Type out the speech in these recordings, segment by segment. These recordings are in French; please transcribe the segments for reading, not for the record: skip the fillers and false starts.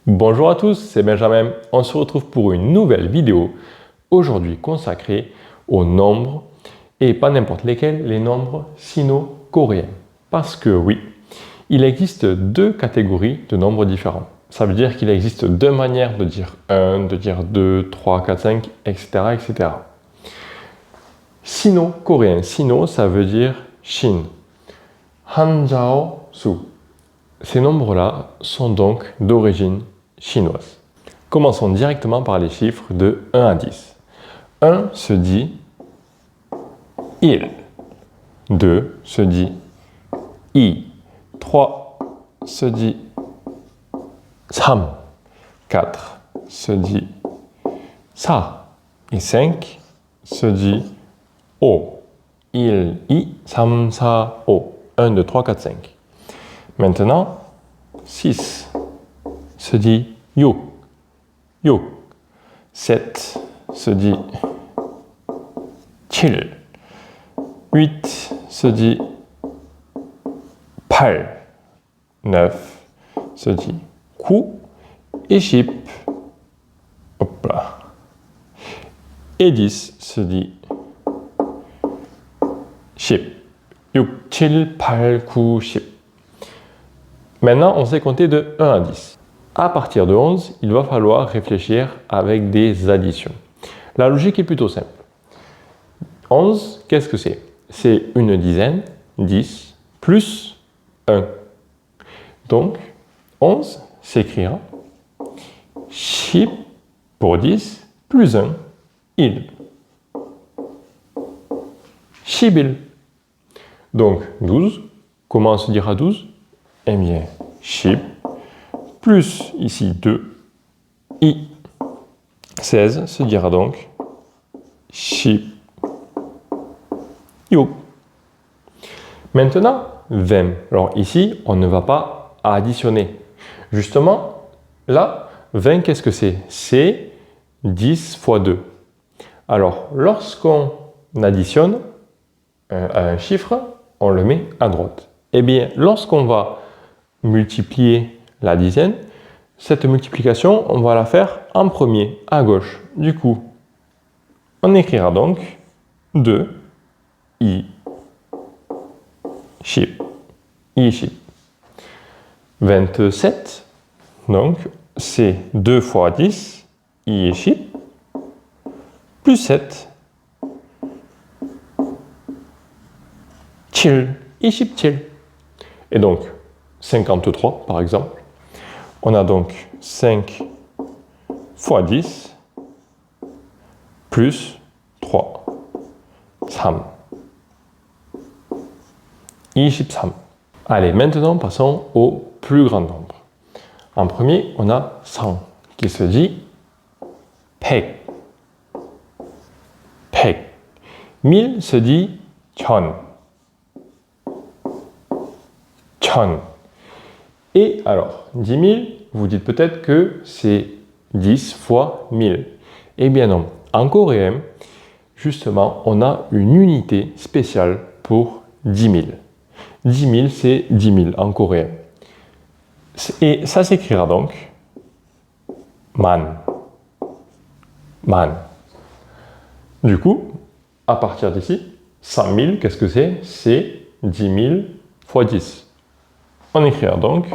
Bonjour à tous, c'est Benjamin. On se retrouve pour une nouvelle vidéo, aujourd'hui consacrée aux nombres, et pas n'importe lesquels, les nombres sino-coréens. Parce que oui, il existe deux catégories de nombres différents. Ça veut dire qu'il existe deux manières de dire 1, de dire 2, 3, 4, 5, etc. etc. Sino-coréen. Sino, ça veut dire Shin. Hanjao Su. Ces nombres-là sont donc d'origine chinoise. Commençons directement par les chiffres de 1 à 10. 1 se dit il. 2 se dit i. 3 se dit sam. 4 se dit sa. Et 5 se dit o. Il, i, sam, sa, o. 1, 2, 3, 4, 5. Maintenant, 6 se dit yu. Yu. 7 se dit chil. 8 se dit pal. 9 se dit ku. Et ship. Hop là. Et 10 se dit ship. 6, 7, 8, 9, 10. Maintenant, on sait compter de 1 à 10. À partir de 11, il va falloir réfléchir avec des additions. La logique est plutôt simple. 11, qu'est-ce que c'est? C'est une dizaine, 10, plus 1. Donc, 11 s'écrira ship pour 10, plus 1, il. Shibil. Donc, 12, comment se dira 12? Eh bien, ship, plus ici 2, i. 16 se dira donc ship, yo. Maintenant, 20. Alors ici, on ne va pas additionner. Justement, là, 20, qu'est-ce que c'est? C'est 10 fois 2. Alors, lorsqu'on additionne un chiffre, on le met à droite. Eh bien, lorsqu'on va multiplier la dizaine, cette multiplication, on va la faire en premier, à gauche. Du coup, on écrira donc 2, i, ship, i, ship. 27, donc, c'est 2 fois 10, i, ship, plus 7, chill, i, ship, chill. Et donc, 53, par exemple. On a donc 5 fois 10 plus 3. 3. 23. Allez, maintenant passons au plus grand nombre. En premier, on a 100 qui se dit pek. Pek. 1000 se dit chon. Chon. Et alors, 10 000, vous dites peut-être que c'est 10 fois 1000. Eh bien non. En coréen, justement, on a une unité spéciale pour 10 000. 10 000, c'est 10 000 en coréen. Et ça s'écrira donc man. Man. Du coup, à partir d'ici, 100 000, qu'est-ce que c'est? C'est 10 000 fois 10. On écrira donc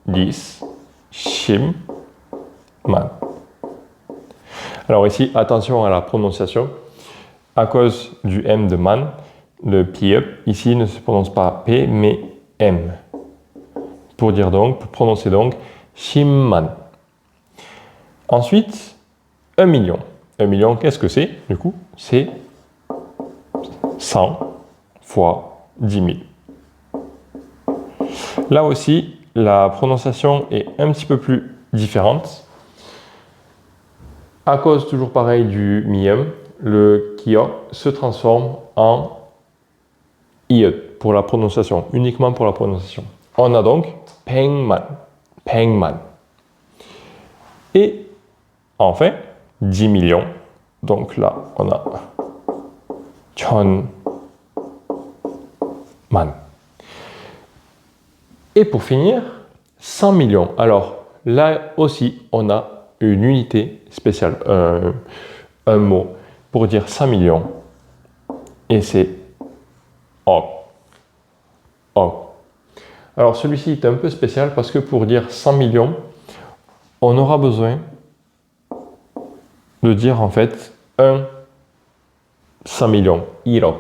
10, shim, man. Alors ici, attention à la prononciation. À cause du M de man, le piep ici ne se prononce pas P, mais M. Pour prononcer donc shimman. Ensuite, 1 million. 1 million, qu'est-ce que c'est? Du coup, c'est 100 fois 10 000. Là aussi, la prononciation est un petit peu plus différente. À cause toujours pareil du miem, le kyo se transforme en iot pour la prononciation, uniquement pour la prononciation. On a donc pengman, pengman. Et enfin, 10 millions. Donc là, on a chonman. Et pour finir, 100 millions. Alors, là aussi, on a une unité spéciale, un mot pour dire 5 millions, et c'est ok. Ok. Alors celui-ci est un peu spécial parce que pour dire 100 millions, on aura besoin de dire en fait 100 millions, iro.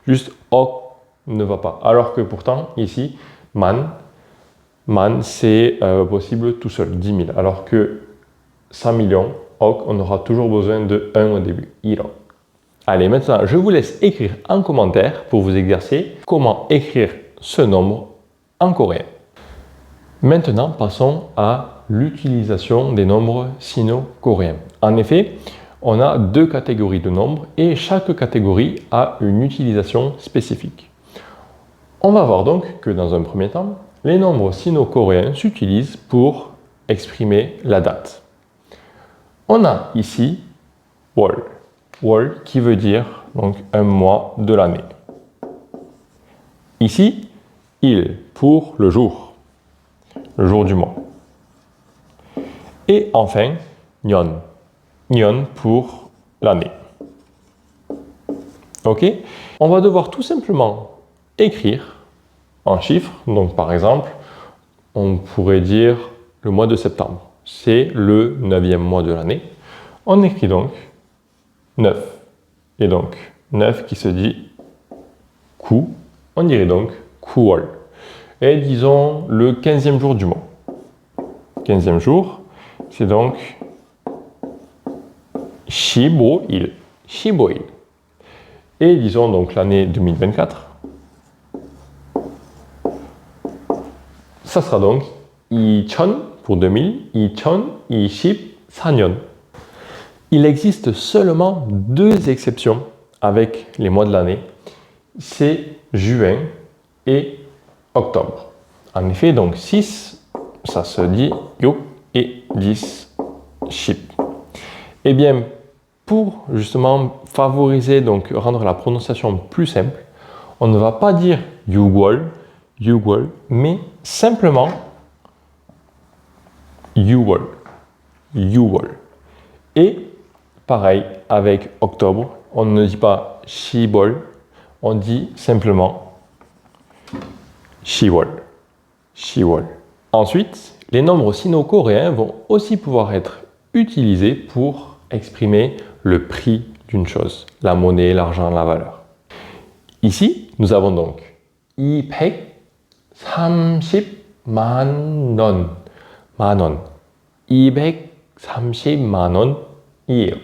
Juste ok ne va pas. Alors que pourtant, ici, man c'est possible tout seul, 10 000. Alors que 100 millions, ok, on aura toujours besoin de 1 au début, iro. Allez, maintenant, je vous laisse écrire en commentaire pour vous exercer comment écrire ce nombre en coréen. Maintenant, passons à l'utilisation des nombres sino-coréens. En effet, on a deux catégories de nombres et chaque catégorie a une utilisation spécifique. On va voir donc que dans un premier temps, les nombres sino-coréens s'utilisent pour exprimer la date. On a ici wol. Wol qui veut dire donc un mois de l'année. Ici, il pour le jour du mois. Et enfin, nyon. Nyon pour l'année. Ok? On va devoir tout simplement écrire en chiffres. Donc par exemple, on pourrait dire le mois de septembre. C'est le 9e mois de l'année. On écrit donc 9. Et donc 9 qui se dit ku, on dirait donc kuol. Et disons le 15e jour du mois. 15e jour, c'est donc shiboil. Shiboil. Et disons donc l'année 2024. Ça sera donc 2000 pour 2000, 2024년. Il existe seulement deux exceptions avec les mois de l'année. C'est juin et octobre. En effet, donc 6, ça se dit yuk et 10, ship. Eh bien, pour justement favoriser, donc rendre la prononciation plus simple, on ne va pas dire yuwol, mais simplement yuwol, yuwol. Et pareil avec octobre, on ne dit pas shibol, on dit simplement shiwol, shiwol. Ensuite, les nombres sino-coréens vont aussi pouvoir être utilisés pour exprimer le prix d'une chose, la monnaie, l'argent, la valeur. Ici, nous avons donc 230만 원, 230만 원이에요.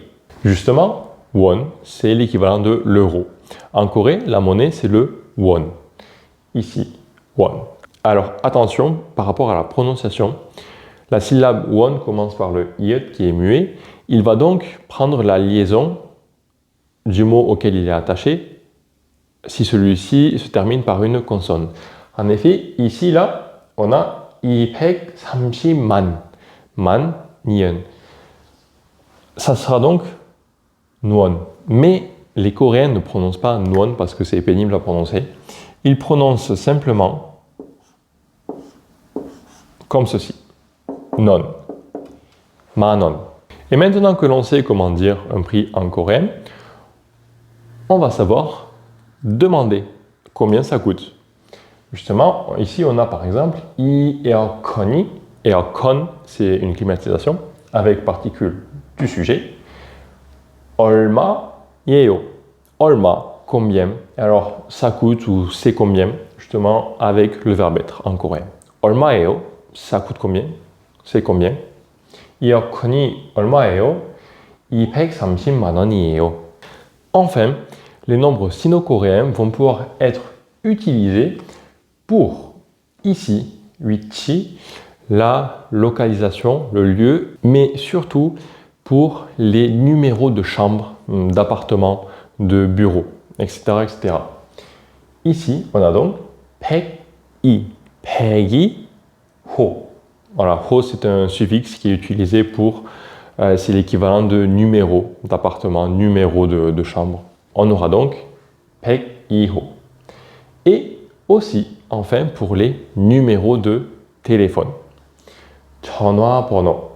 Justement, won, c'est l'équivalent de l'euro. En Corée, la monnaie, c'est le won. Ici, won. Alors, attention, par rapport à la prononciation, la syllabe won commence par le iet qui est muet. Il va donc prendre la liaison du mot auquel il est attaché si celui-ci se termine par une consonne. En effet, ici, là, on a 230만, man, nien. Ça sera donc nuon. Mais les Coréens ne prononcent pas nuon parce que c'est pénible à prononcer. Ils prononcent simplement comme ceci. Non. Manon. Et maintenant que l'on sait comment dire un prix en coréen, on va savoir demander combien ça coûte. Justement, ici on a par exemple 이 에어컨이, 에어컨 c'est une climatisation avec particule du sujet. 얼마예요? 얼마, combien? Alors ça coûte ou c'est combien? Justement avec le verbe être en coréen. 얼마예요? Ça coûte combien? C'est combien? 에어컨이 얼마예요? 230만 원이에요. Enfin, les nombres sino-coréens vont pouvoir être utilisés pour ici, 위치, la localisation, le lieu, mais surtout pour les numéros de chambres, d'appartements, de bureaux, etc., etc. Ici, on a donc 102, 102, 호. Voilà, ho c'est un suffixe qui est utilisé pour, c'est l'équivalent de numéro d'appartement, numéro de chambre. On aura donc 102호. Et aussi, enfin, pour les numéros de téléphone. 전화번호,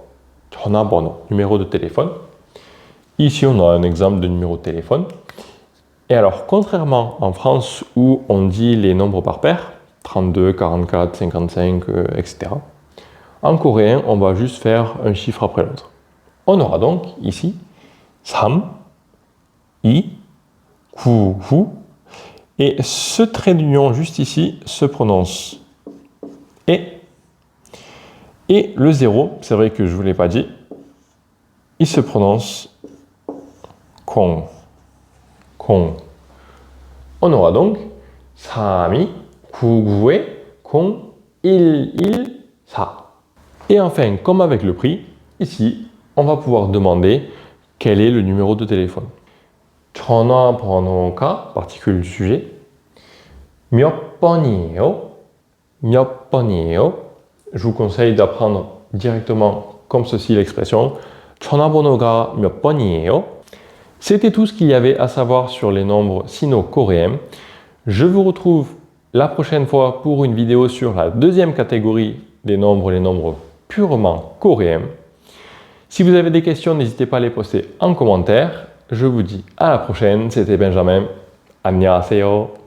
전화번호, numéro de téléphone. Ici, on a un exemple de numéro de téléphone. Et alors, contrairement en France où on dit les nombres par paire, 32, 44, 55, etc., en coréen, on va juste faire un chiffre après l'autre. On aura donc ici 3, 2, 9, et ce trait d'union juste ici se prononce et le 0, c'est vrai que je ne vous l'ai pas dit, il se prononce kong. Kong. On aura donc 3, 2, 9, 0, 1, 4. Et enfin, comme avec le prix, ici, on va pouvoir demander quel est le numéro de téléphone. 전화번호가, particule du sujet. 몇 번이에요? 몇 번이에요? Je vous conseille d'apprendre directement comme ceci l'expression. 전화번호가 몇 번이에요? C'était tout ce qu'il y avait à savoir sur les nombres sino-coréens. Je vous retrouve la prochaine fois pour une vidéo sur la deuxième catégorie des nombres, les nombres purement coréens. Si vous avez des questions, n'hésitez pas à les poster en commentaire. Je vous dis à la prochaine. C'était Benjamin. 안녕하세요.